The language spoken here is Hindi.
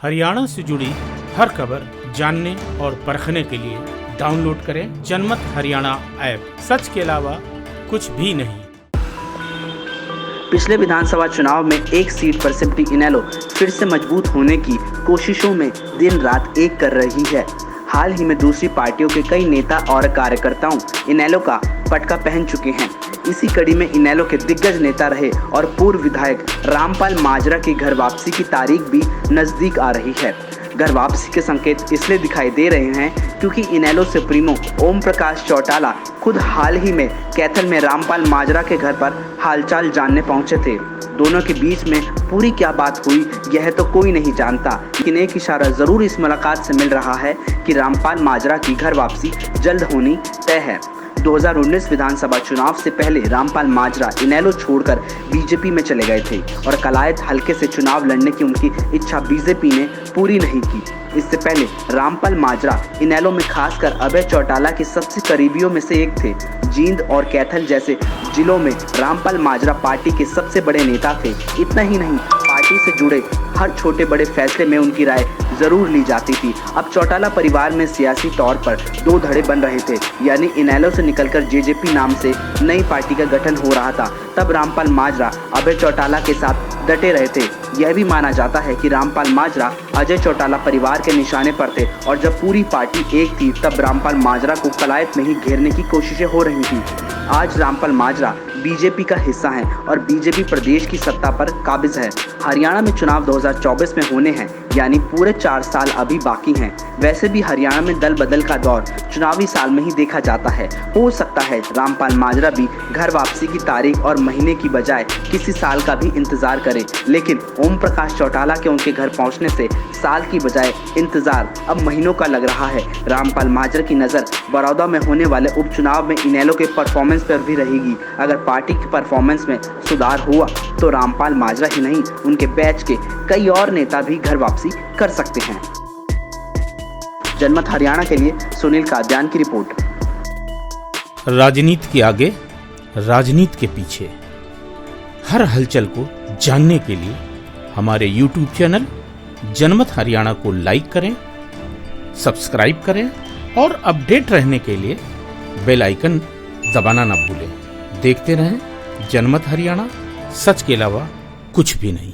हरियाणा से जुड़ी हर खबर जानने और परखने के लिए डाउनलोड करें जनमत हरियाणा ऐप। सच के अलावा कुछ भी नहीं। पिछले विधानसभा चुनाव में एक सीट पर सिमटी इनेलो फिर से मजबूत होने की कोशिशों में दिन रात एक कर रही है। हाल ही में दूसरी पार्टियों के कई नेता और कार्यकर्ताओं इनेलो का पटका पहन चुके हैं। इसी कड़ी में इनेलो के दिग्गज नेता रहे और पूर्व विधायक रामपाल माजरा की घर वापसी की तारीख भी नजदीक आ रही है। घर वापसी के संकेत इसलिए दिखाई दे रहे हैं क्योंकि इनेलो सुप्रीमो ओम प्रकाश चौटाला खुद हाल ही में कैथल में रामपाल माजरा के घर पर हालचाल जानने पहुंचे थे। दोनों के बीच में पूरी क्या बात हुई यह तो कोई नहीं जानता, लेकिन एक इशारा जरूर इस मुलाकात से मिल रहा है कि रामपाल माजरा की घर वापसी जल्द होनी तय है। 2019 विधानसभा चुनाव से पहले रामपाल माजरा इनेलो छोड़कर बीजेपी में चले गए थे और कलायत हल्के से चुनाव लड़ने की उनकी इच्छा बीजेपी ने पूरी नहीं की। इससे पहले रामपाल माजरा इनेलो में खासकर अभय चौटाला के सबसे करीबियों में से एक थे। जींद और कैथल जैसे जिलों में रामपाल माजरा पार्टी के सबसे बड़े नेता थे। इतना ही नहीं, पार्टी से जुड़े हर छोटे बड़े फैसले में उनकी राय जरूर ली जाती थी। अब चौटाला परिवार में सियासी तौर पर दो धड़े बन रहे थे, यानी इनेलो से निकलकर जेजेपी नाम से नई पार्टी का गठन हो रहा था। तब रामपाल माजरा अभय चौटाला के साथ डटे रहे थे। यह भी माना जाता है कि रामपाल माजरा अजय चौटाला परिवार के निशाने पर थे और जब पूरी पार्टी एक थी तब रामपाल माजरा को कलायत में ही घेरने की कोशिशें हो रही थी। आज रामपाल माजरा बीजेपी का हिस्सा हैं और बीजेपी प्रदेश की सत्ता पर काबिज है। हरियाणा में चुनाव 2024 में होने हैं, यानी पूरे 4 साल अभी बाकी हैं। वैसे भी हरियाणा में दल बदल का दौर चुनावी साल में ही देखा जाता है। हो सकता है रामपाल माजरा भी घर वापसी की तारीख और महीने की बजाय किसी साल का भी इंतजार करें, लेकिन ओम प्रकाश चौटाला के उनके घर पहुंचने से साल की बजाय इंतजार अब महीनों का लग रहा है। रामपाल माजरा की नज़र बड़ौदा में होने वाले उपचुनाव में इनेलो के परफॉर्मेंस पर भी रहेगी। अगर पार्टी की परफॉर्मेंस में सुधार हुआ तो रामपाल माजरा ही नहीं, उनके बैच के कई और नेता भी घर वापसी कर सकते हैं। जनमत हरियाणा के लिए सुनील कादियान की रिपोर्ट। राजनीति के आगे, राजनीति के पीछे, हर हलचल को जानने के लिए हमारे YouTube चैनल जनमत हरियाणा को लाइक करें, सब्सक्राइब करें और अपडेट रहने के लिए बेल आइकन दबाना ना भूलें। देखते रहें जनमत हरियाणा, सच के अलावा कुछ भी नहीं।